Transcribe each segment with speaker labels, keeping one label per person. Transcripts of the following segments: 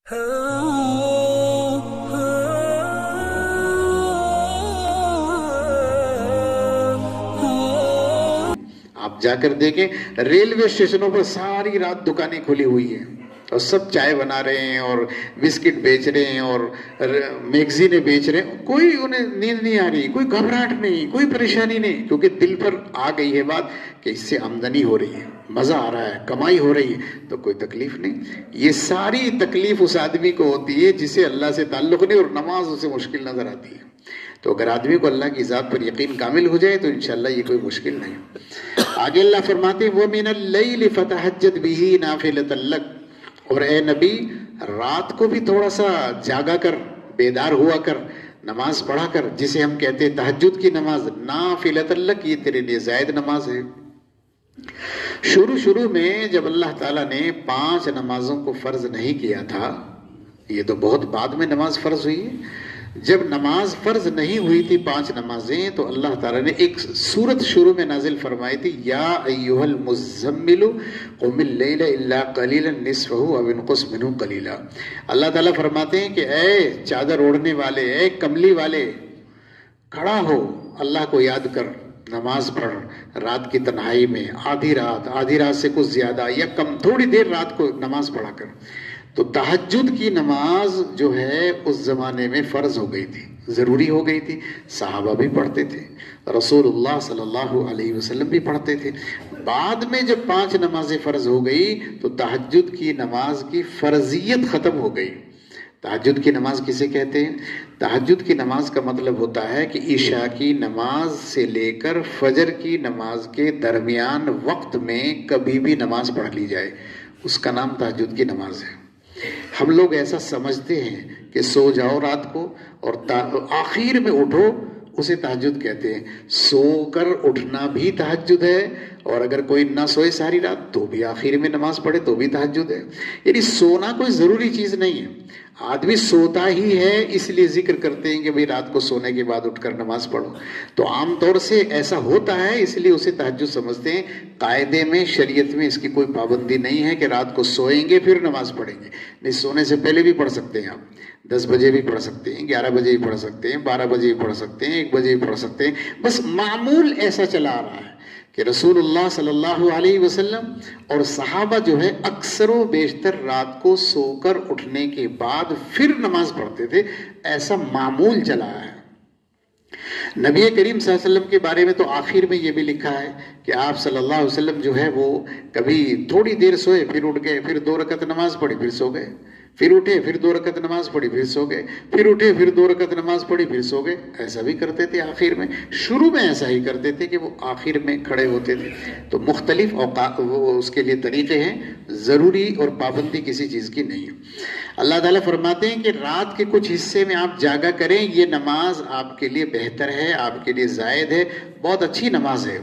Speaker 1: آپ جا کر دیکھیں ریلوے اسٹیشنوں پر ساری رات دکانیں کھلی ہوئی ہیں اور سب چائے بنا رہے ہیں اور بسکٹ بیچ رہے ہیں اور میگزینیں بیچ رہے ہیں. کوئی انہیں نیند نہیں آ رہی, کوئی گھبراہٹ نہیں, کوئی پریشانی نہیں, کیونکہ دل پر آ گئی ہے بات کہ اس سے آمدنی ہو رہی ہے, مزہ آ رہا ہے, کمائی ہو رہی ہے, تو کوئی تکلیف نہیں. یہ ساری تکلیف اس آدمی کو ہوتی ہے جسے اللہ سے تعلق نہیں اور نماز اسے مشکل نظر آتی ہے. تو اگر آدمی کو اللہ کی ذات پر یقین کامل ہو جائے تو انشاءاللہ یہ کوئی مشکل نہیں. آگے اللہ فرماتے ہیں وَمِنَ اللَّيْلِ فَتَهَجَّدْ بِهِ نَافِلَةً لَكَ, اور اے نبی رات کو بھی تھوڑا سا جاگا کر, بیدار ہوا کر, نماز پڑھا کر, جسے ہم کہتے ہیں تہجد کی نماز. نافلۃ لک, یہ تیرے لیے زائد نماز ہے. شروع میں جب اللہ تعالیٰ نے 5 نمازوں کو فرض نہیں کیا تھا, یہ تو بہت بعد میں نماز فرض ہوئی ہے. جب نماز فرض نہیں ہوئی تھی 5 نمازیں, تو اللہ تعالیٰ نے ایک سورت شروع میں نازل فرمائی تھی, یا ایھا المزمل قم اللیل الا قلیلا نصفہ او انقص منہ قلیلا. اللہ تعالیٰ فرماتے ہیں کہ اے چادر اوڑھنے والے, اے کملی والے, کھڑا ہو, اللہ کو یاد کر, نماز پڑھ رات کی تنہائی میں, آدھی رات سے کچھ زیادہ یا کم, تھوڑی دیر رات کو نماز پڑھا کر. تو تہجد کی نماز جو ہے اس زمانے میں فرض ہو گئی تھی, ضروری ہو گئی تھی. صحابہ بھی پڑھتے تھے, رسول اللہ صلی اللہ علیہ وسلم بھی پڑھتے تھے. بعد میں جب 5 نمازیں فرض ہو گئی تو تہجد کی نماز کی فرضیت ختم ہو گئی. تہجد کی نماز کسے کہتے ہیں؟ تہجد کی نماز کا مطلب ہوتا ہے کہ عشاء کی نماز سے لے کر فجر کی نماز کے درمیان وقت میں کبھی بھی نماز پڑھ لی جائے, اس کا نام تہجد کی نماز ہے. ہم لوگ ایسا سمجھتے ہیں کہ سو جاؤ رات کو اور آخر میں اٹھو, اسے تہجد کہتے ہیں. سو کر اٹھنا بھی تہجد ہے, اور اگر کوئی نہ سوئے ساری رات تو بھی آخر میں نماز پڑھے تو بھی تہجد ہے. یعنی سونا کوئی ضروری چیز نہیں ہے, آدمی سوتا ہی ہے اس لیے ذکر کرتے ہیں کہ بھئی رات کو سونے کے بعد اٹھ کر نماز پڑھو. تو عام طور سے ایسا ہوتا ہے اس لیے اسے تہجد سمجھتے ہیں. قاعدے میں, شریعت میں اس کی کوئی پابندی نہیں ہے کہ رات کو سوئیں گے پھر نماز پڑھیں گے. نہیں, سونے سے پہلے بھی پڑھ سکتے ہیں آپ, 10 بجے بھی پڑھ سکتے ہیں, 11 بجے بھی پڑھ سکتے ہیں, 12 بجے بھی پڑھ سکتے ہیں, 1 بجے بھی پڑھ سکتے ہیں. بس معمول ایسا چلا آ رہا ہے کہ رسول اللہ صلی اللہ علیہ وسلم اور صحابہ جو ہے اکثر و بیشتر رات کو سو کر اٹھنے کے بعد پھر نماز پڑھتے تھے. ایسا معمول چلا ہے. نبی کریم صلی اللہ علیہ وسلم کے بارے میں تو آخر میں یہ بھی لکھا ہے کہ آپ صلی اللہ علیہ وسلم جو ہے وہ کبھی تھوڑی دیر سوئے, پھر اٹھ گئے, پھر 2 رکعت نماز پڑھی, پھر سو گئے, پھر اٹھے, پھر 2 رکعت نماز پڑھی, پھر سو گئے, پھر اٹھے, پھر 2 رکعت نماز پڑھی, پھر سو گئے. ایسا بھی کرتے تھے آخر میں. شروع میں ایسا ہی کرتے تھے کہ وہ آخر میں کھڑے ہوتے تھے. تو مختلف اوقات اس کے لیے طریقے ہیں, ضروری اور پابندی کسی چیز کی نہیں ہے. اللہ تعالیٰ فرماتے ہیں کہ رات کے کچھ حصے میں آپ جاگا کریں, یہ نماز آپ کے لیے بہتر ہے, آپ کے لیے زائد ہے, بہت اچھی نماز ہے.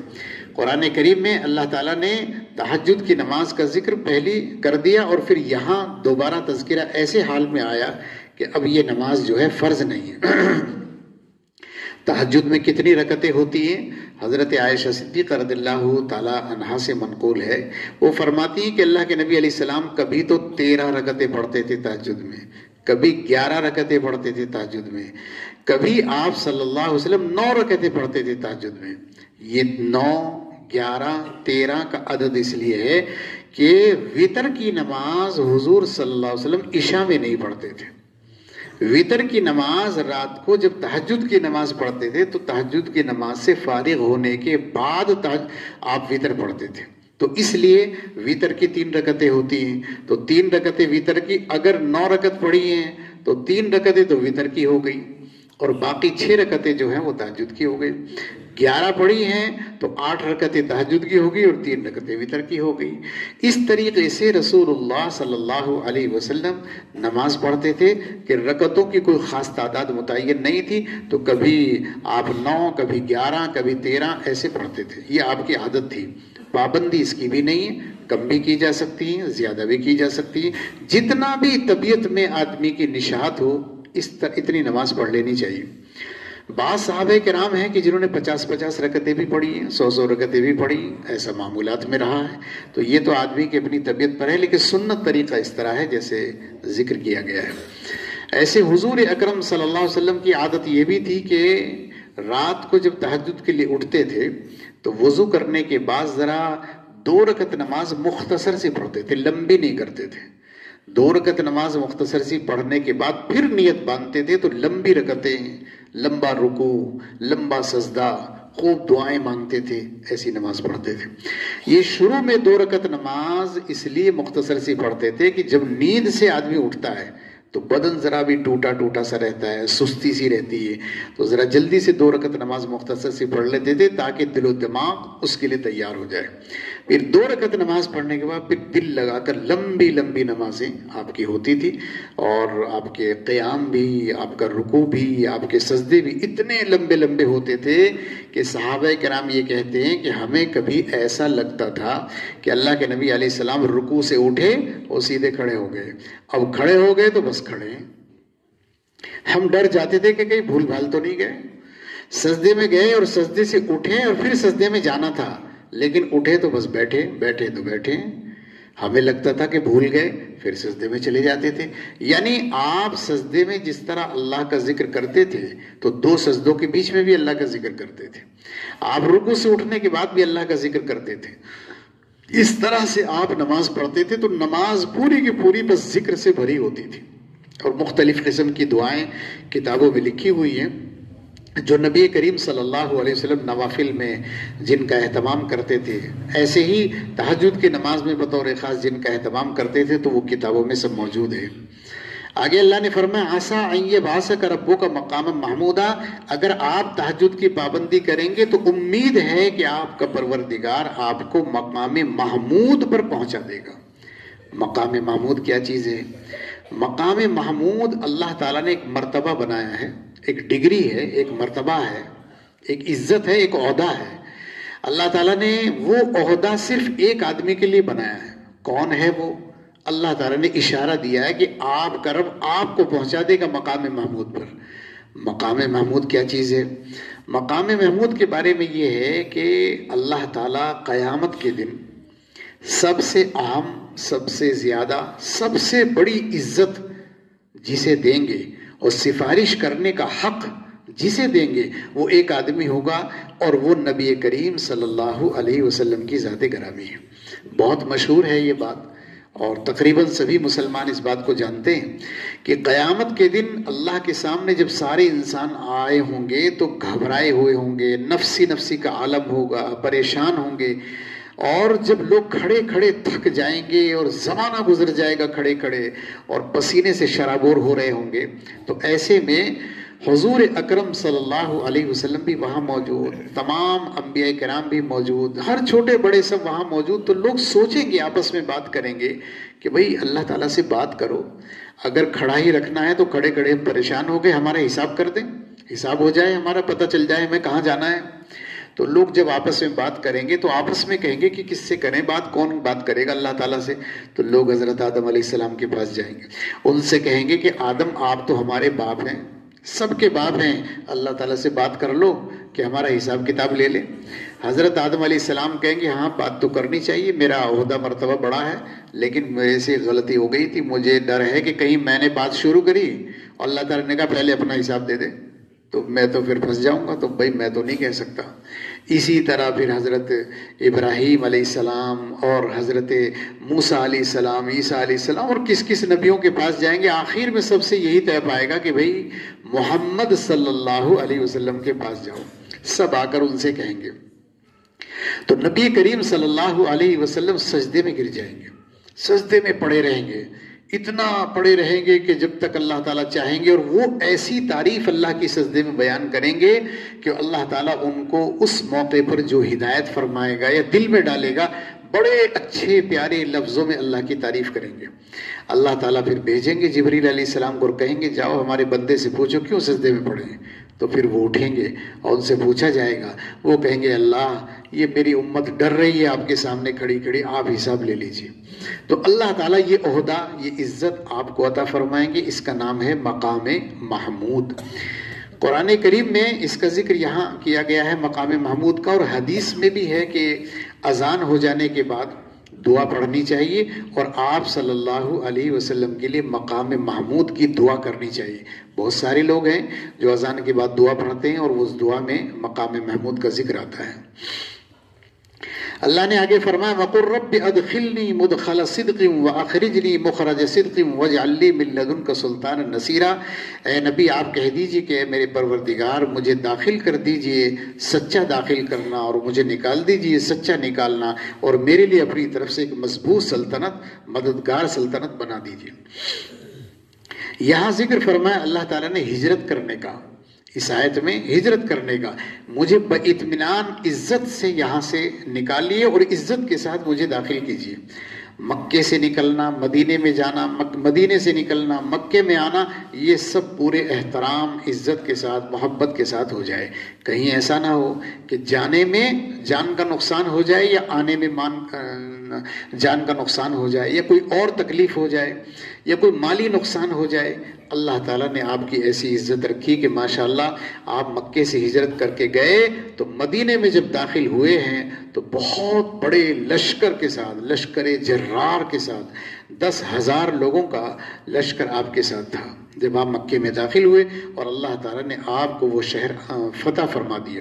Speaker 1: قرآن کریم میں اللہ تعالیٰ نے تہجد کی نماز کا ذکر پہلی کر دیا, اور پھر یہاں دوبارہ تذکرہ ایسے حال میں آیا کہ اب یہ نماز جو ہے فرض نہیں ہے. تہجد میں کتنی رکعتیں ہوتی ہیں؟ حضرت عائشہ صدیقہ رضی اللہ تعالی عنہا سے منقول ہے, وہ فرماتی ہیں کہ اللہ کے نبی علیہ السلام کبھی تو 13 رکعتیں پڑھتے تھے تہجد میں, کبھی 11 رکعتیں پڑھتے تھے تہجد میں, کبھی آپ صلی اللہ علیہ وسلم 9 رکعتیں پڑھتے تھے تہجد میں. یہ 9, 11, 13 کا عدد اس لیے ہے کہ وتر کی نماز حضور صلی اللہ علیہ وسلم عشاء میں نہیں پڑھتے تھے. وتر کی نماز رات کو جب تہجد کی نماز پڑھتے تھے تو تہجد کی نماز سے فارغ ہونے کے بعد آپ وتر پڑھتے تھے. تو اس لیے وتر کی 3 رکعتیں ہوتی ہیں, تو 3 رکعتیں وتر کی, اگر 9 رکعت پڑھی ہیں تو 3 رکعتیں تو وتر کی ہو گئی, اور باقی 6 رکعتیں جو ہیں وہ تہجد کی ہو گئی. 11 پڑھی ہیں تو 8 رکعتیں تہجد کی ہوگی اور 3 رکعتیں وتر کی ہو گئی. اس طریقے سے رسول اللہ صلی اللہ علیہ وسلم نماز پڑھتے تھے کہ رکعتوں کی کوئی خاص تعداد متعین نہیں تھی, تو کبھی آپ 9, کبھی 11, کبھی 13 ایسے پڑھتے تھے. یہ آپ کی عادت تھی, پابندی اس کی بھی نہیں ہے, کم بھی کی جا سکتی ہیں, زیادہ بھی کی جا سکتی ہے. جتنا بھی طبیعت میں آدمی کی نشاط ہو اتنی نماز پڑھ لینی چاہیے. بعض صحابہ کرام ہیں کہ جنہوں نے 50 رکعتیں بھی پڑھی ہیں، 100 رکعتیں بھی پڑھی ہیں، ایسا معمولات میں رہا ہے. تو یہ تو آدمی کی اپنی طبیعت پر ہے، لیکن سنت طریقہ اس طرح ہے جیسے ذکر کیا گیا ہے. ایسے حضور اکرم صلی اللہ علیہ وسلم کی عادت یہ بھی تھی کہ رات کو جب تہجد کے لیے اٹھتے تھے تو وضو کرنے کے بعد ذرا 2 رکعت نماز مختصر سی پڑھتے تھے، لمبی نہیں کرتے تھے. 2 رکعت نماز مختصر سی پڑھنے کے بعد پھر نیت باندھتے تھے تو لمبی رکعتیں، لمبا رکوع، لمبا سجدہ، خوب دعائیں مانگتے تھے، ایسی نماز پڑھتے تھے. یہ شروع میں 2 رکعت نماز اس لیے مختصر سی پڑھتے تھے کہ جب نیند سے آدمی اٹھتا ہے تو بدن ذرا بھی ٹوٹا سا رہتا ہے، سستی سی رہتی ہے، تو ذرا جلدی سے 2 رکعت نماز مختصر سی پڑھ لیتے تھے تاکہ دل و دماغ اس کے لیے تیار ہو جائے. پھر 2 رکعت نماز پڑھنے کے بعد پھر دل لگا کر لمبی لمبی نمازیں آپ کی ہوتی تھی، اور آپ کے قیام بھی، آپ کا رکوع بھی، آپ کے سجدے بھی اتنے لمبے لمبے ہوتے تھے کہ صحابہ کرام یہ کہتے ہیں کہ ہمیں کبھی ایسا لگتا تھا کہ اللہ کے نبی علیہ السلام رکوع سے اٹھے اور سیدھے کھڑے ہو گئے. اب کھڑے ہو گئے تو بس کھڑے ہیں. ہم ڈر جاتے تھے کہ کہیں بھول بھال تو نہیں گئے. سجدے میں گئے اور سجدے سے اٹھے اور پھر سجدے میں جانا تھا، لیکن اٹھے تو بس بیٹھے تو بیٹھے. ہمیں لگتا تھا کہ بھول گئے، پھر سجدے میں چلے جاتے تھے. یعنی آپ سجدے میں جس طرح اللہ کا ذکر کرتے تھے تو 2 سجدوں کے بیچ میں بھی اللہ کا ذکر کرتے تھے. آپ رکوع سے اٹھنے کے بعد بھی اللہ کا ذکر کرتے تھے. اس طرح سے آپ نماز پڑھتے تھے تو نماز پوری کی پوری بس ذکر سے بھری ہوتی تھی. اور مختلف قسم کی دعائیں کتابوں میں لکھی ہوئی ہیں جو نبی کریم صلی اللہ علیہ وسلم نوافل میں جن کا اہتمام کرتے تھے، ایسے ہی تہجد کی نماز میں بطور خاص جن کا اہتمام کرتے تھے، تو وہ کتابوں میں سب موجود ہے. آگے اللہ نے فرمایا عسیٰ ان یبعثک ربک مقاما محمودا، اگر آپ تہجد کی پابندی کریں گے تو امید ہے کہ آپ کا پروردگار آپ کو مقام محمود پر پہنچا دے گا. مقام محمود کیا چیز ہے؟ مقام محمود اللہ تعالیٰ نے ایک مرتبہ بنایا ہے، ایک ڈگری ہے، ایک مرتبہ ہے، ایک عزت ہے، ایک عہدہ ہے. اللہ تعالیٰ نے وہ عہدہ صرف ایک آدمی کے لیے بنایا ہے. کون ہے وہ؟ اللہ تعالیٰ نے اشارہ دیا ہے کہ آپ کا رب آپ کو پہنچا دے گا مقام محمود پر. مقام محمود کیا چیز ہے؟ مقام محمود کے بارے میں یہ ہے کہ اللہ تعالیٰ قیامت کے دن سب سے اہم، سب سے زیادہ، سب سے بڑی عزت جسے دیں گے اور سفارش کرنے کا حق جسے دیں گے وہ ایک آدمی ہوگا، اور وہ نبی کریم صلی اللہ علیہ وسلم کی ذات گرامی ہے. بہت مشہور ہے یہ بات، اور تقریباً سبھی مسلمان اس بات کو جانتے ہیں کہ قیامت کے دن اللہ کے سامنے جب سارے انسان آئے ہوں گے تو گھبرائے ہوئے ہوں گے، نفسی کا عالم ہوگا، پریشان ہوں گے. اور جب لوگ کھڑے کھڑے تھک جائیں گے اور زمانہ گزر جائے گا کھڑے کھڑے اور پسینے سے شرابور ہو رہے ہوں گے، تو ایسے میں حضور اکرم صلی اللہ علیہ وسلم بھی وہاں موجود، تمام انبیاء کرام بھی موجود، ہر چھوٹے بڑے سب وہاں موجود. تو لوگ سوچیں گے، آپس میں بات کریں گے کہ بھئی اللہ تعالیٰ سے بات کرو، اگر کھڑا ہی رکھنا ہے تو کھڑے کھڑے ہم پریشان ہو گئے، ہمارا حساب کر دیں، حساب ہو جائے، ہمارا پتہ چل جائے ہمیں کہاں جانا ہے. تو لوگ جب آپس میں بات کریں گے تو آپس میں کہیں گے کہ کس سے کریں بات، کون بات کرے گا اللہ تعالیٰ سے؟ تو لوگ حضرت آدم علیہ السلام کے پاس جائیں گے، ان سے کہیں گے کہ آدم آپ تو ہمارے باپ ہیں، سب کے باپ ہیں، اللہ تعالیٰ سے بات کر لو کہ ہمارا حساب کتاب لے لے. حضرت آدم علیہ السلام کہیں گے ہاں بات تو کرنی چاہیے، میرا عہدہ مرتبہ بڑا ہے، لیکن میرے سے غلطی ہو گئی تھی، مجھے ڈر ہے کہ کہیں میں نے بات شروع کری اور اللہ تعالیٰ نے کہا پہلے اپنا حساب دے دے تو میں تو پھر پھنس جاؤں گا، تو بھائی میں تو نہیں کہہ سکتا. اسی طرح پھر حضرت ابراہیم علیہ السلام اور حضرت موسیٰ علیہ السلام، عیسیٰ علیہ السلام اور کس کس نبیوں کے پاس جائیں گے، آخر میں سب سے یہی طے پائے گا کہ بھئی محمد صلی اللہ علیہ وسلم کے پاس جاؤ. سب آ کر ان سے کہیں گے. تو نبی کریم صلی اللہ علیہ وسلم سجدے میں گر جائیں گے، سجدے میں پڑے رہیں گے، اتنا پڑے رہیں گے کہ جب تک اللہ تعالیٰ چاہیں گے، اور وہ ایسی تعریف اللہ کی سجدے میں بیان کریں گے کہ اللہ تعالیٰ ان کو اس موقع پر جو ہدایت فرمائے گا یا دل میں ڈالے گا، بڑے اچھے پیارے لفظوں میں اللہ کی تعریف کریں گے. اللہ تعالیٰ پھر بھیجیں گے جبریل علیہ السلام کو اور کہیں گے جاؤ ہمارے بندے سے پوچھو کیوں سجدے میں پڑے ہیں. تو پھر وہ اٹھیں گے اور ان سے پوچھا جائے گا، وہ کہیں گے اللہ یہ میری امت ڈر رہی ہے آپ کے سامنے کھڑی کھڑی، آپ حساب لے لیجئے. تو اللہ تعالیٰ یہ عہدہ، یہ عزت آپ کو عطا فرمائیں گے. اس کا نام ہے مقام محمود. قرآن کریم میں اس کا ذکر یہاں کیا گیا ہے مقام محمود کا، اور حدیث میں بھی ہے کہ اذان ہو جانے کے بعد دعا پڑھنی چاہیے، اور آپ صلی اللہ علیہ وسلم کے لیے مقام محمود کی دعا کرنی چاہیے۔ بہت سارے لوگ ہیں جو اذان کے بعد دعا پڑھتے ہیں اور اس دعا میں مقام محمود کا ذکر آتا ہے۔ اللہ نے آگے فرمایا وَقُلْ رَبِّ أَدْخِلْنِي مُدْخَلَ صِدْقٍ وَأَخْرِجْنِي مُخْرَجَ صِدْقٍ وَاجْعَلْ لِي مِن لَّدُنْكَ سُلْطَانًا نَصِيرًا۔ اے نبی آپ کہہ دیجئے کہ اے میرے پروردگار مجھے داخل کر دیجئے، سچا داخل کرنا، اور مجھے نکال دیجئے سچا نکالنا، اور میرے لیے اپنی طرف سے ایک مضبوط سلطنت، مددگار سلطنت بنا دیجئے۔ یہاں ذکر فرمایا اللہ تعالیٰ نے ہجرت کرنے کا، اس آیت میں ہجرت کرنے کا، مجھے اطمینان عزت سے یہاں سے نکالیے اور عزت کے ساتھ مجھے داخل کیجیے۔ مکے سے نکلنا، مدینے میں جانا، مدینے سے نکلنا، مکے میں آنا، یہ سب پورے احترام، عزت کے ساتھ، محبت کے ساتھ ہو جائے۔ کہیں ایسا نہ ہو کہ جانے میں جان کا نقصان ہو جائے یا آنے میں جان کا نقصان ہو جائے، یا کوئی اور تکلیف ہو جائے، یا کوئی مالی نقصان ہو جائے۔ اللہ تعالیٰ نے آپ کی ایسی عزت رکھی کہ ماشاءاللہ آپ مکے سے ہجرت کر کے گئے تو مدینے میں جب داخل ہوئے ہیں تو بہت بڑے لشکر کے ساتھ، لشکر جرار کے ساتھ 10,000 لوگوں کا لشکر آپ کے ساتھ تھا جب آپ مکے میں داخل ہوئے، اور اللہ تعالیٰ نے آپ کو وہ شہر فتح فرما دیا۔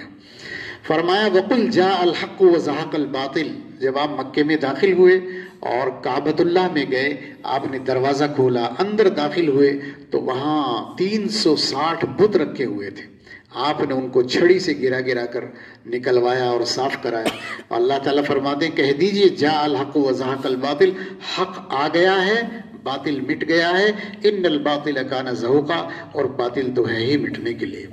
Speaker 1: فرمایا وَقُلْ جَاءَ الْحَقُّ وَزَهَقَ الْبَاطِلُ۔ جب آپ مکے میں داخل ہوئے اور کعبۃ اللہ میں گئے، آپ نے دروازہ کھولا، اندر داخل ہوئے تو وہاں 360 بت رکھے ہوئے تھے۔ آپ نے ان کو چھڑی سے گرا گرا کر نکلوایا اور صاف کرایا۔ اللہ تعالیٰ فرماتے ہیں کہہ دیجئے جاء الحق وزهق الباطل، حق آ گیا ہے، باطل مٹ گیا ہے، ان الباطل کان زہوقا، اور باطل تو ہے ہی مٹنے کے لیے۔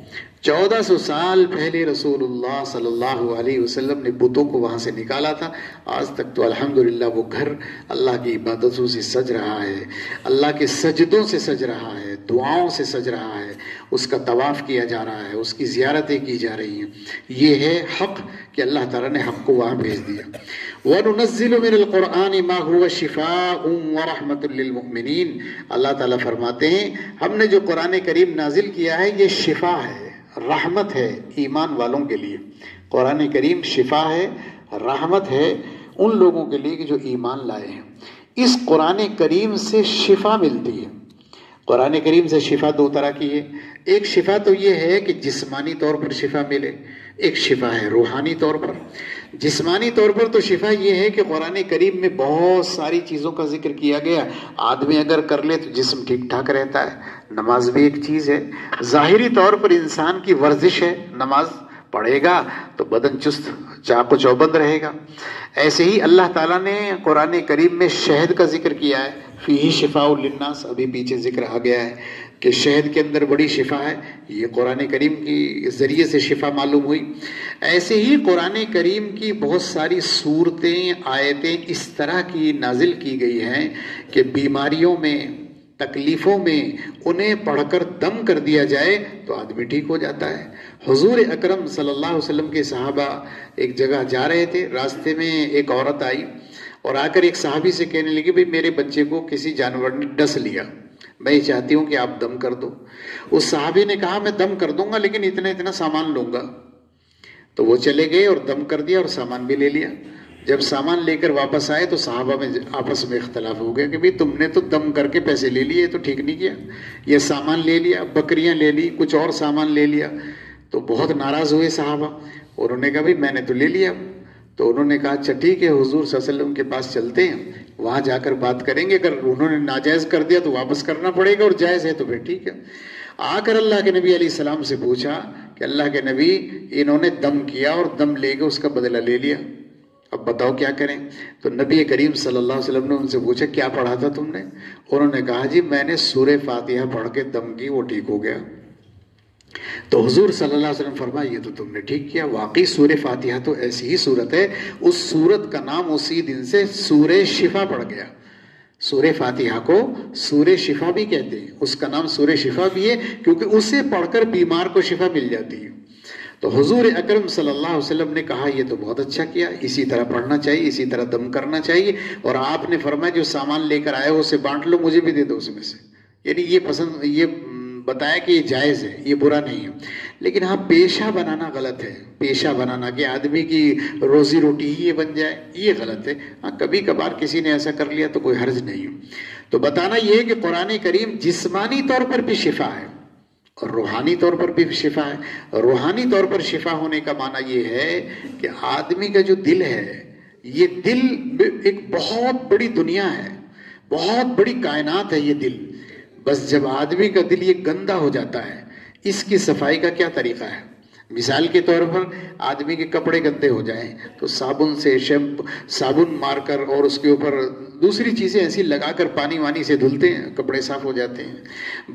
Speaker 1: 1400 سال پہلے رسول اللہ صلی اللہ علیہ وسلم نے بتوں کو وہاں سے نکالا تھا۔ آج تک تو الحمدللہ وہ گھر اللہ کی عبادتوں سے سج رہا ہے، اللہ کے سجدوں سے سج رہا ہے، دعاؤں سے سج رہا ہے، اس کا طواف کیا جا رہا ہے، اس کی زیارتیں کی جا رہی ہیں۔ یہ ہے حق کہ اللہ تعالیٰ نے حق کو وہاں بھیج دیا۔ وَنُنَزِّلُ مِنَ الْقُرْآنِ مَا هُوَ شِفَاءٌ وَرَحْمَةٌ لِّلْمُؤْمِنِينَ۔ اللہ تعالیٰ فرماتے ہیں ہم نے جو قرآن کریم نازل کیا ہے یہ شفا ہے، رحمت ہے ایمان والوں کے لیے۔ قرآن کریم شفا ہے، رحمت ہے ان لوگوں کے لیے کہ جو ایمان لائے ہیں۔ اس قرآن کریم سے شفا ملتی ہے۔ قرآن کریم سے شفا دو طرح کی ہے۔ ایک شفا تو یہ ہے کہ جسمانی طور پر شفا ملے، ایک شفا ہے روحانی طور پر۔ جسمانی طور پر تو شفا یہ ہے کہ قرآن کریم میں بہت ساری چیزوں کا ذکر کیا گیا، آدمی اگر کر لے تو جسم ٹھیک ٹھاک رہتا ہے۔ نماز بھی ایک چیز ہے، ظاہری طور پر انسان کی ورزش ہے، نماز پڑھے گا تو بدن چست چاق و چوبند رہے گا۔ ایسے ہی اللہ تعالیٰ نے قرآن کریم میں شہد کا ذکر کیا ہے، فیہ شفاء للناس، ابھی پیچھے ذکر آ گیا ہے کہ شہد کے اندر بڑی شفا ہے، یہ قرآن کریم کی ذریعے سے شفا معلوم ہوئی۔ ایسے ہی قرآن کریم کی بہت ساری صورتیں، آیتیں اس طرح کی نازل کی گئی ہیں کہ بیماریوں میں، تکلیفوں میں انہیں پڑھ کر دم کر دیا جائے تو آدمی ٹھیک ہو جاتا ہے۔ حضور اکرم صلی اللہ علیہ وسلم کے صحابہ ایک جگہ جا رہے تھے، راستے میں ایک عورت آئی اور آ کر ایک صحابی سے کہنے لگی بھئی میرے بچے کو کسی جانور نے ڈس لیا، میں چاہتی ہوں کہ آپ دم کر دو۔ اس صحابی نے کہا میں دم کر دوں گا لیکن اتنا سامان لوں گا۔ تو وہ چلے گئے اور دم کر دیا اور سامان بھی لے لیا۔ جب سامان لے کر واپس آئے تو صحابہ میں آپس میں اختلاف ہو گیا کہ بھئی تم نے تو دم کر کے پیسے لے لیے تو ٹھیک نہیں کیا، یہ سامان لے لیا، بکریاں لے لی، کچھ اور سامان لے لیا۔ تو بہت ناراض ہوئے صحابہ، انہوں نے کہا بھئی میں نے تو لے لیا۔ تو انہوں نے کہا اچھا ٹھیک ہے حضور صلی اللہ علیہ وسلم کے پاس چلتے ہیں، وہاں جا کر بات کریں گے، اگر انہوں نے ناجائز کر دیا تو واپس کرنا پڑے گا اور جائز ہے تو پھر ٹھیک ہے۔ آ کر اللہ کے نبی علیہ السلام سے پوچھا کہ اللہ کے نبی انہوں نے دم کیا اور دم لے کے اس کا بدلہ لے لیا، اب بتاؤ کیا کریں؟ تو نبی کریم صلی اللہ علیہ وسلم نے ان سے پوچھا کیا پڑھا تھا تم نے؟ انہوں نے کہا جی میں نے سورہ فاتحہ پڑھ کے دم کی، وہ ٹھیک ہو گیا۔ تو حضور صلی اللہ علیہ وسلم فرمایا یہ تو تم نے ٹھیک کیا، واقعی سورہ فاتحہ تو ایسی ہی سورت ہے، اس سورت کا نام اسی دن سے سورہ شفا پڑ گیا۔ سورہ فاتحہ کو سورہ شفا بھی کہتے ہیں، اس کا نام سورہ شفا بھی ہے کیونکہ اسے پڑھ کر بیمار کو شفا مل جاتی ہے۔ تو حضور اکرم صلی اللہ علیہ وسلم نے کہا یہ تو بہت اچھا کیا، اسی طرح پڑھنا چاہیے، اسی طرح دم کرنا چاہیے، اور آپ نے فرمایا جو سامان لے کر آئے ہو اسے بانٹ لو، مجھے بھی دے دو اس میں سے، یعنی یہ بتایا کہ یہ جائز ہے، یہ برا نہیں ہے، لیکن ہاں پیشہ بنانا غلط ہے. پیشہ بنانا کہ آدمی کی روزی روٹی ہی یہ بن جائے، یہ غلط ہے. ہاں کبھی کبھار کسی نے ایسا کر لیا تو کوئی حرج نہیں ہے. تو بتانا یہ ہے کہ قرآن کریم جسمانی طور پر بھی شفا ہے اور روحانی طور پر بھی شفا ہے. روحانی طور پر شفا ہونے کا معنی یہ ہے کہ آدمی کا جو دل ہے، یہ دل ایک بہت بڑی دنیا ہے، بہت بڑی کائنات ہے یہ دل. بس جب آدمی کا دل یہ گندا ہو جاتا ہے، اس کی صفائی کا کیا طریقہ ہے؟ مثال کے طور پر آدمی کے کپڑے گندے ہو جائیں تو صابن سے صابن مار کر اور اس کے اوپر دوسری چیزیں ایسی لگا کر پانی وانی سے دھلتے ہیں، کپڑے صاف ہو جاتے ہیں.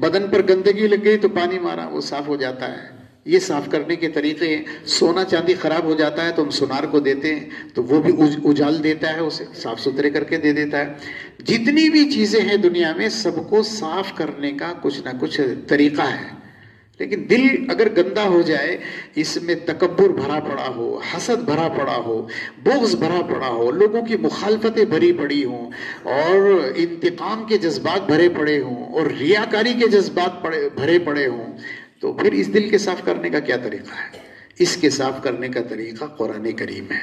Speaker 1: بدن پر گندگی لگ گئی تو پانی مارا، وہ صاف ہو جاتا ہے. یہ صاف کرنے کے طریقے ہیں. سونا چاندی خراب ہو جاتا ہے تو ہم سونار کو دیتے ہیں تو وہ بھی اجال دیتا ہے، اسے صاف ستھرے کر کے دے دیتا ہے. جتنی بھی چیزیں ہیں دنیا میں سب کو صاف کرنے کا کچھ نہ کچھ طریقہ ہے. لیکن دل اگر گندا ہو جائے، اس میں تکبر بھرا پڑا ہو، حسد بھرا پڑا ہو، بغض بھرا پڑا ہو، لوگوں کی مخالفتیں بھری پڑی ہوں اور انتقام کے جذبات بھرے پڑے ہوں اور ریاکاری کے جذبات بھرے پڑے ہوں، تو پھر اس دل کے صاف کرنے کا کیا طریقہ ہے؟ اس کے صاف کرنے کا طریقہ قرآن کریم ہے.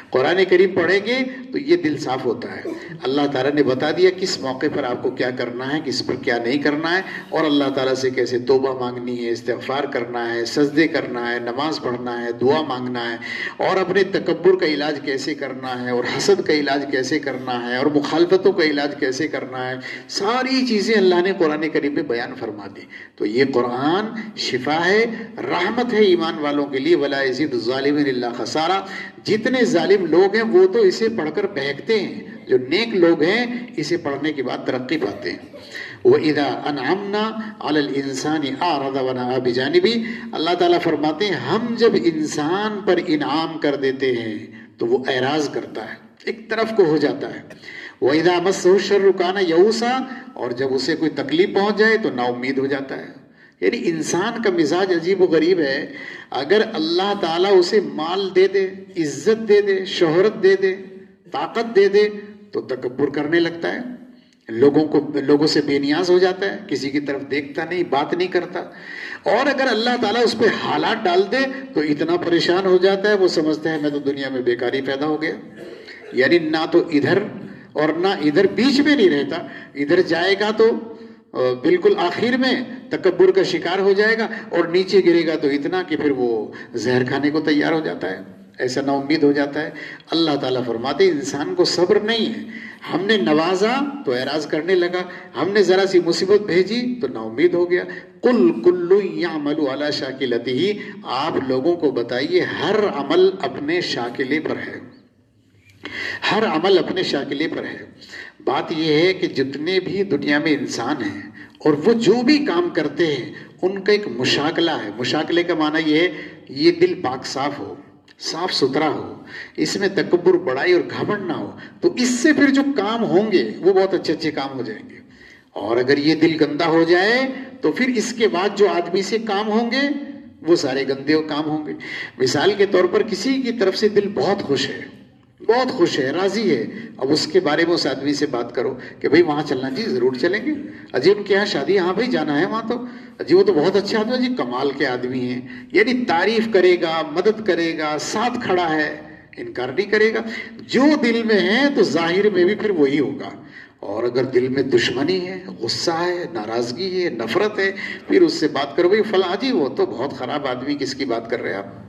Speaker 1: قرآن کریم پڑھیں گے تو یہ دل صاف ہوتا ہے. اللہ تعالیٰ نے بتا دیا کس موقع پر آپ کو کیا کرنا ہے، کس پر کیا نہیں کرنا ہے، اور اللہ تعالیٰ سے کیسے توبہ مانگنی ہے، استغفار کرنا ہے، سجدے کرنا ہے، نماز پڑھنا ہے، دعا مانگنا ہے، اور اپنے تکبر کا علاج کیسے کرنا ہے، اور حسد کا علاج کیسے کرنا ہے، اور مخالفتوں کا علاج کیسے کرنا ہے. ساری چیزیں اللہ نے قرآن کریم میں بیان فرما دی. تو یہ قرآن شفا ہے، رحمت ہے ایمان والوں کے لیے. وَلَا يَزِيدُ الظَّالِمِينَ إِلَّا خَسَارًا. جتنے ظالم لوگ ہیں وہ تو اسے پڑھ کر بہکتے ہیں، جو نیک لوگ ہیں اسے پڑھنے کے بعد ترقی پاتے ہیں. وَإِذَا أَنْعَمْنَا عَلَى الْإِنسَانِ أَعْرَضَ وَنَأَىٰ بِجَانِبِهِ. اللہ تعالیٰ فرماتے ہیں ہم جب انسان پر انعام کر دیتے ہیں تو وہ اعراض کرتا ہے، ایک طرف کو ہو جاتا ہے. وَإِذَا مَسَّهُ الشَّرُّ كَانَ يَئُوسًا. اور جب اسے کوئی تکلیف پہنچ جائے تو نا امید ہو جاتا ہے. یعنی انسان کا مزاج عجیب و غریب ہے. اگر اللہ تعالیٰ اسے مال دے دے، عزت دے دے، شہرت دے دے، طاقت دے دے تو تکبر کرنے لگتا ہے، لوگوں سے بے نیاز ہو جاتا ہے، کسی کی طرف دیکھتا نہیں، بات نہیں کرتا. اور اگر اللہ تعالیٰ اس پہ حالات ڈال دے تو اتنا پریشان ہو جاتا ہے، وہ سمجھتا ہے میں تو دنیا میں بیکاری پیدا ہو گیا. یعنی نہ تو ادھر اور نہ ادھر، بیچ میں نہیں رہتا. ادھر جائے گا تو بالکل آخر میں تکبر کا شکار ہو جائے گا، اور نیچے گرے گا تو اتنا کہ پھر وہ زہر کھانے کو تیار ہو جاتا ہے، ایسا نا امید ہو جاتا ہے. اللہ تعالیٰ فرماتے ہیں انسان کو صبر نہیں ہے. ہم نے نوازا تو اعراض کرنے لگا، ہم نے ذرا سی مصیبت بھیجی تو نا امید ہو گیا. قُلْ كُلٌّ يَعْمَلُ عَلَى شَاكِلَتِهِ. آپ لوگوں کو بتائیے ہر عمل اپنے شاکلے پر ہے، ہر عمل اپنے شاکلے پر ہے. بات یہ ہے کہ جتنے بھی دنیا میں انسان ہیں اور وہ جو بھی کام کرتے ہیں ان کا ایک مشاکلہ ہے. مشاکلے کا معنی یہ ہے یہ دل پاک صاف ہو، صاف ستھرا ہو، اس میں تکبر بڑائی اور گھمنڈ نہ ہو، تو اس سے پھر جو کام ہوں گے وہ بہت اچھے اچھے کام ہو جائیں گے. اور اگر یہ دل گندا ہو جائے تو پھر اس کے بعد جو آدمی سے کام ہوں گے وہ سارے گندے کام ہوں گے. مثال کے طور پر کسی کی طرف سے دل بہت خوش ہے، بہت خوش ہے، راضی ہے. اب اس کے بارے میں اس آدمی سے بات کرو کہ بھئی وہاں چلنا، جی ضرور چلیں گے. اجی ان کے یہاں شادی، ہاں بھئی جانا ہے وہاں تو، جی وہ تو بہت اچھے آدمی ہیں، جی کمال کے آدمی ہیں. یعنی تعریف کرے گا، مدد کرے گا، ساتھ کھڑا ہے، انکار نہیں کرے گا. جو دل میں ہے تو ظاہر میں بھی پھر وہی ہوگا. اور اگر دل میں دشمنی ہے، غصہ ہے، ناراضگی ہے، نفرت ہے، پھر اس سے بات کرو بھئی فلاں جی وہ تو بہت خراب آدمی، کس کی بات کر رہے ہیں آپ.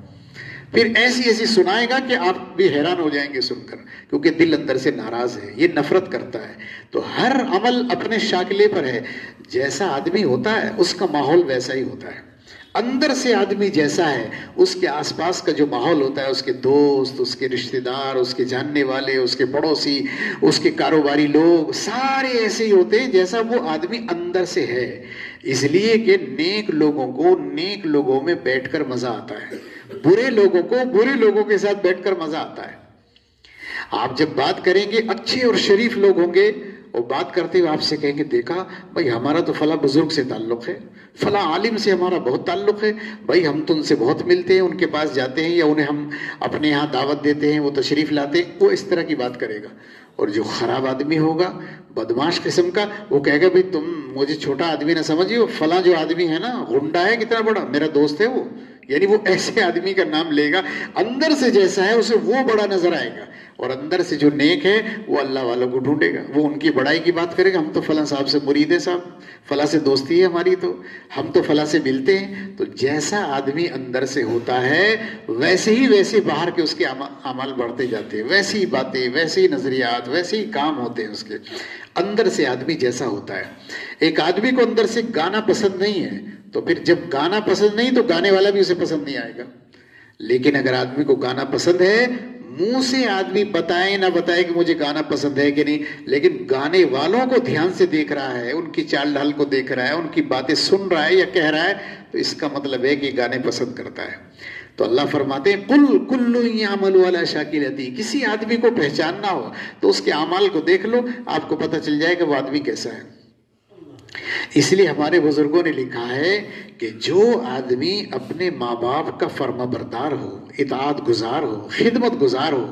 Speaker 1: پھر ایسی ایسی سنائے گا کہ آپ بھی حیران ہو جائیں گے سن کر، کیونکہ دل اندر سے ناراض ہے، یہ نفرت کرتا ہے. تو ہر عمل اپنے شاکلے پر ہے. جیسا آدمی ہوتا ہے اس کا ماحول ویسا ہی ہوتا ہے. اندر سے آدمی جیسا ہے اس کے آس پاس کا جو ماحول ہوتا ہے، اس کے دوست، اس کے رشتہ دار، اس کے جاننے والے، اس کے پڑوسی، اس کے کاروباری لوگ، سارے ایسے ہی ہوتے ہیں جیسا وہ آدمی اندر سے ہے. اس لیے کہ نیک لوگوں کو نیک لوگوں میں بیٹھ کر مزہ آتا ہے، برے لوگوں کو برے لوگوں کے ساتھ بیٹھ کر مزہ آتا ہے. آپ جب بات کریں گے، اچھے اور شریف لوگ ہوں گے، اور بات کرتے ہوئے آپ سے کہیں گے دیکھا بھائی ہمارا تو فلاں بزرگ سے تعلق ہے، فلاں عالم سے ہمارا بہت تعلق ہے، بھائی ہم تو ان سے بہت ملتے ہیں، ان کے پاس جاتے ہیں یا انہیں ہم اپنے یہاں دعوت دیتے ہیں، وہ تشریف لاتے ہیں. وہ اس طرح کی بات کرے گا. اور جو خراب آدمی ہوگا بدماش قسم کا وہ کہے گا بھئی تم مجھے چھوٹا آدمی نہ سمجھیے، فلاں جو آدمی ہے نا غنڈا ہے کتنا بڑا، میرا دوست ہے وہ، یعنی وہ ایسے آدمی کا نام لے گا، اندر سے جیسا ہے اسے وہ بڑا نظر آئے گا، اور اندر سے جو نیک ہے وہ اللہ والوں کو ڈھونڈے گا، وہ ان کی بڑائی کی بات کرے گا، ہم تو فلاں صاحب سے مرید ہیں صاحب، فلاں سے دوستی ہے ہماری، تو ہم تو فلاں سے ملتے ہیں۔ تو جیسا آدمی اندر سے ہوتا ہے ویسے باہر کے اس کے اعمال بڑھتے جاتے ہیں، ویسی ہی باتیں، ویسے ہی نظریات، ویسے ہی کام ہوتے ہیں اس کے۔ اندر سے آدمی جیسا ہوتا ہے۔ ایک آدمی کو اندر سے گانا پسند نہیں ہے تو پھر جب گانا پسند نہیں تو گانے والا بھی اسے پسند نہیں آئے گا، لیکن اگر آدمی کو گانا پسند ہے، منہ سے آدمی بتائے نہ بتائے کہ مجھے گانا پسند ہے کہ نہیں، لیکن گانے والوں کو دھیان سے دیکھ رہا ہے، ان کی چال ڈھال کو دیکھ رہا ہے، ان کی باتیں سن رہا ہے یا کہہ رہا ہے، تو اس کا مطلب ہے کہ گانے پسند کرتا ہے۔ تو اللہ فرماتے ہیں قل کل یعمل علی شاکلتی، کسی آدمی کو پہچاننا ہو تو اس کے اعمال کو دیکھ لو، آپ کو پتہ چل جائے کہ وہ آدمی کیسا ہے۔ اس لیے ہمارے بزرگوں نے لکھا ہے کہ جو آدمی اپنے ماں باپ کا فرما بردار ہو، اطاعت گزار ہو، خدمت گزار ہو،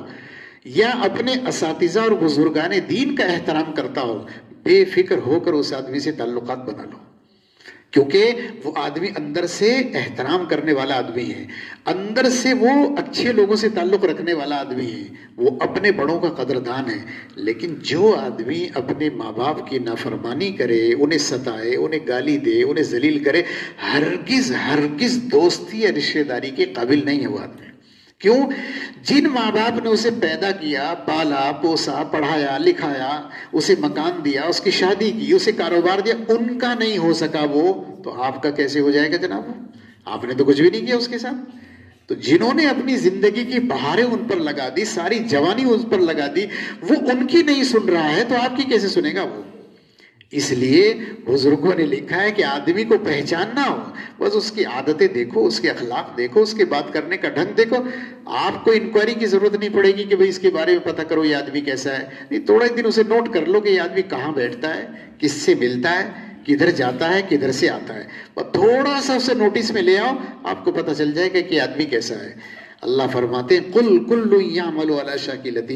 Speaker 1: یا اپنے اساتذہ اور بزرگان دین کا احترام کرتا ہو، بے فکر ہو کر اس آدمی سے تعلقات بنا لو، کیونکہ وہ آدمی اندر سے احترام کرنے والا آدمی ہے، اندر سے وہ اچھے لوگوں سے تعلق رکھنے والا آدمی ہے، وہ اپنے بڑوں کا قدردان ہے۔ لیکن جو آدمی اپنے ماں باپ کی نافرمانی کرے، انہیں ستائے، انہیں گالی دے، انہیں ذلیل کرے، ہرگز دوستی یا رشتہ داری کے قابل نہیں ہے وہ آدمی۔ کیوں؟ جن ماں باپ نے اسے پیدا کیا، پالا پوسا، پڑھایا لکھایا، اسے مکان دیا، اس کی شادی کی، اسے کاروبار دیا، ان کا نہیں ہو سکا وہ، تو آپ کا کیسے ہو جائے گا جناب؟ آپ نے تو کچھ بھی نہیں کیا اس کے ساتھ۔ تو جنہوں نے اپنی زندگی کی بہاریں ان پر لگا دی، ساری جوانی ان پر لگا دی، وہ ان کی نہیں سن رہا ہے تو آپ کی کیسے سنے گا وہ؟ اس لیے بزرگوں نے لکھا ہے کہ آدمی کو پہچاننا ہو بس اس کی عادتیں دیکھو، اس کے اخلاق دیکھو، اس کے بات کرنے کا ڈھنگ دیکھو، آپ کو انکوائری کی ضرورت نہیں پڑے گی کہ بھئی اس کے بارے میں پتہ کرو یہ آدمی کیسا ہے، نہیں، تھوڑا ایک دن اسے نوٹ کر لو کہ یہ آدمی کہاں بیٹھتا ہے، کس سے ملتا ہے، کدھر جاتا ہے، کدھر سے آتا ہے، اور تھوڑا سا اسے نوٹس میں لے آؤ، آپ کو پتہ چل جائے گا کہ یہ آدمی کیسا ہے۔ اللہ فرماتے ہیں قل کل یعمل علی شاکلتہ،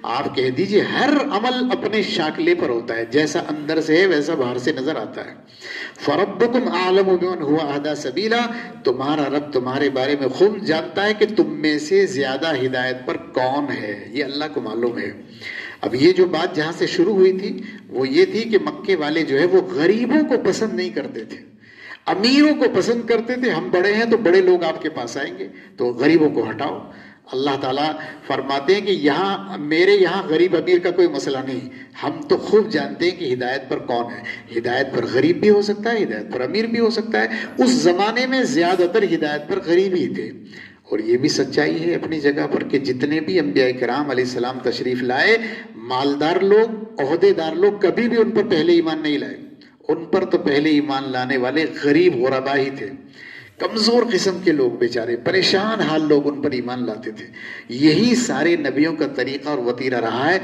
Speaker 1: آپ کہہ دیجئے ہر عمل اپنے شاکلے پر ہوتا ہے، جیسا اندر سے ہے ویسا باہر سے نظر آتا ہے۔ فربکم اعلم بمن هو اہدی سبیلا، تمہارا رب تمہارے بارے میں خوب جانتا ہے کہ تم میں سے زیادہ ہدایت پر کون ہے، یہ اللہ کو معلوم ہے۔ اب یہ جو بات جہاں سے شروع ہوئی تھی وہ یہ تھی کہ مکے والے جو ہے وہ غریبوں کو پسند نہیں کرتے تھے، امیروں کو پسند کرتے تھے، ہم بڑے ہیں تو بڑے لوگ آپ کے پاس آئیں گے تو غریبوں کو ہٹاؤ۔ اللہ تعالیٰ فرماتے ہیں کہ یہاں میرے یہاں غریب امیر کا کوئی مسئلہ نہیں، ہم تو خوب جانتے ہیں کہ ہدایت پر کون ہے، ہدایت پر غریب بھی ہو سکتا ہے، ہدایت پر امیر بھی ہو سکتا ہے۔ اس زمانے میں زیادہ تر ہدایت پر غریب ہی تھے، اور یہ بھی سچائی ہے اپنی جگہ پر کہ جتنے بھی انبیاء کرام علیہ السلام تشریف لائے، مالدار لوگ، عہدے دار لوگ کبھی بھی ان پر پہلے ایمان نہیں لائے، ان پر تو پہلے ایمان لانے والے غریب غربا ہی تھے، کمزور قسم کے لوگ، بیچارے پریشان حال لوگ ان پر ایمان لاتے تھے۔ یہی سارے نبیوں کا طریقہ اور وتیرہ رہا ہے۔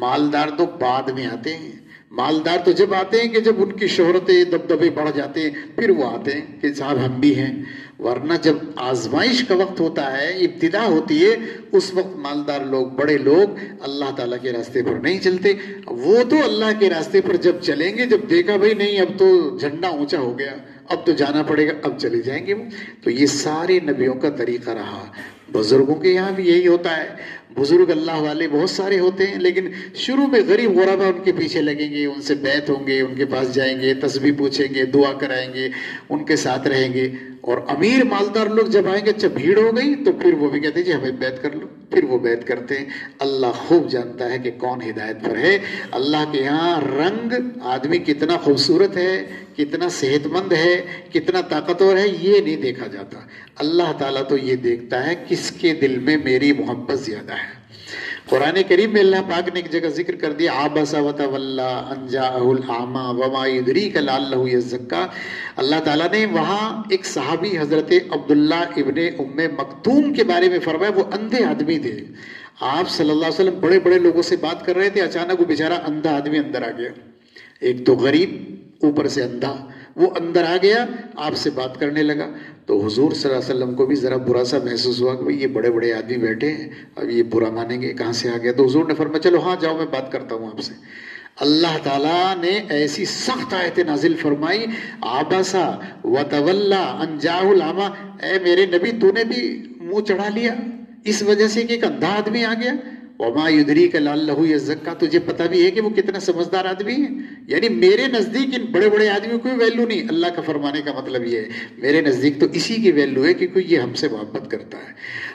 Speaker 1: مالدار تو بعد میں آتے ہیں، مالدار تو جب آتے ہیں کہ جب ان کی شہرتیں دبدبے بڑھ جاتے ہیں پھر وہ آتے ہیں کہ صاحب ہم بھی ہیں، ورنہ جب آزمائش کا وقت ہوتا ہے، ابتدا ہوتی ہے، اس وقت مالدار لوگ، بڑے لوگ اللہ تعالیٰ کے راستے پر نہیں چلتے۔ وہ تو اللہ کے راستے پر جب چلیں گے، جب دیکھا بھائی نہیں اب تو جھنڈا اونچا ہو گیا، اب تو جانا پڑے گا، اب چلے جائیں گے وہ۔ تو یہ سارے نبیوں کا طریقہ رہا۔ بزرگوں کے یہاں بھی یہی ہوتا ہے، بزرگ اللہ والے بہت سارے ہوتے ہیں، لیکن شروع میں غریب غربا ان کے پیچھے لگیں گے، ان سے بیعت ہوں گے، ان کے پاس جائیں گے، تسبیح پوچھیں گے، دعا کرائیں گے، ان کے ساتھ رہیں گے، اور امیر مالدار لوگ جب آئیں گے، اچھا بھیڑ ہو گئی تو پھر وہ بھی کہتے ہیں جی ہمیں بیعت کر لو، پھر وہ بیعت کرتے ہیں۔ اللہ خوب جانتا ہے کہ کون ہدایت پر ہے۔ اللہ کے یہاں رنگ آدمی کتنا خوبصورت ہے، کتنا صحت مند ہے، کتنا طاقتور ہے، یہ نہیں دیکھا جاتا۔ اللہ تعالیٰ تو یہ دیکھتا ہے کس کے دل میں میری محبت زیادہ ہے۔ قرآن کریم میں اللہ پاک نے ایک جگہ ذکر کر دیا عبس وتولی ان جاءہ الاعمی وما یدریک لعلہ یزکیٰ۔ اللہ تعالیٰ نے وہاں ایک صحابی حضرت عبداللہ ابن ام مکتوم کے بارے میں فرمایا، وہ اندھے آدمی تھے، آپ صلی اللہ علیہ وسلم بڑے بڑے لوگوں سے بات کر رہے تھے، اچانک وہ بیچارہ اندھا آدمی اندر آ گیا، ایک تو غریب اوپر سے اندھا، وہ اندر آ گیا، آپ سے بات کرنے لگا. تو حضور صلی اللہ علیہ وسلم کو بھی ذرا برا سا محسوس ہوا کہ بھئی یہ بڑے بڑے آدمی بیٹھے ہیں، اب یہ برا مانیں گے، کہاں سے آ گیا. تو حضور نے فرمایا چلو ہاں جاؤ، میں بات کرتا ہوں آپ سے. اللہ تعالیٰ نے ایسی سخت آیت نازل فرمائی، عبسا وتولا ان جاءہ الاعمی، اے میرے نبی تو نے بھی منہ چڑھا لیا اس وجہ سے کہ ایک اندھا آدمی آ گیا. وما یدریک لعلہ یزکا، تجھے پتہ بھی ہے کہ وہ کتنا سمجھدار آدمی ہے. یعنی میرے نزدیک ان بڑے بڑے آدمیوں کوئی ویلو نہیں. اللہ کا فرمانے کا مطلب یہ ہے میرے نزدیک تو اسی کی ویلو ہے کہ یہ ہم سے محبت کرتا ہے.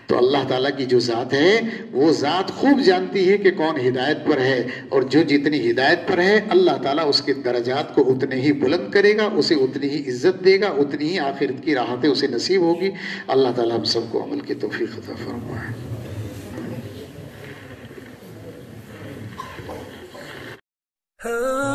Speaker 1: تو اللہ تعالیٰ کی جو ذات ہے وہ ذات خوب جانتی ہے کہ کون ہدایت پر ہے، اور جو جتنی ہدایت پر ہے اللہ تعالیٰ اس کے درجات کو اتنے ہی بلند کرے گا، اسے اتنی ہی عزت دے گا، اتنی ہی آخرت کی راحتیں اسے نصیب ہوگی. اللہ تعالیٰ ہم سب کو عمل کی توفیق عطا فرمائے.
Speaker 2: Oh